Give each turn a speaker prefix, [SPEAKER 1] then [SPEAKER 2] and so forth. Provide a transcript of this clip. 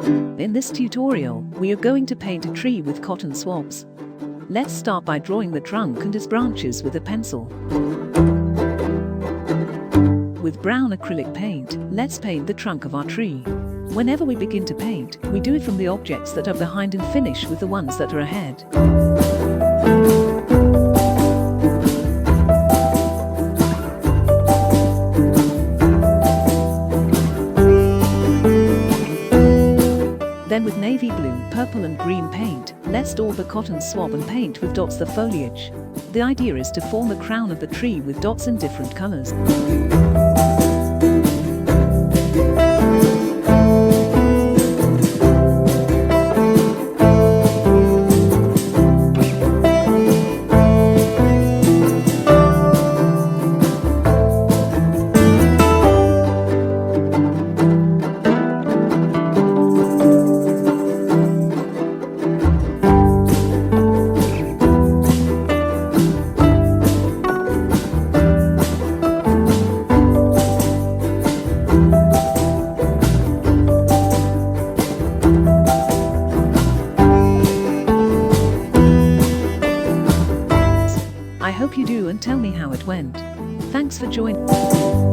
[SPEAKER 1] In this tutorial, we are going to paint a tree with cotton swabs. Let's start by drawing the trunk and its branches with a pencil. With brown acrylic paint, let's paint the trunk of our tree. Whenever we begin to paint, we do it from the objects that are behind and finish with the ones that are ahead. Then with navy blue, purple and green paint, let's daub the cotton swab and paint with dots the foliage. The idea is to form the crown of the tree with dots in different colors. I hope you do and tell me how it went. Thanks for joining.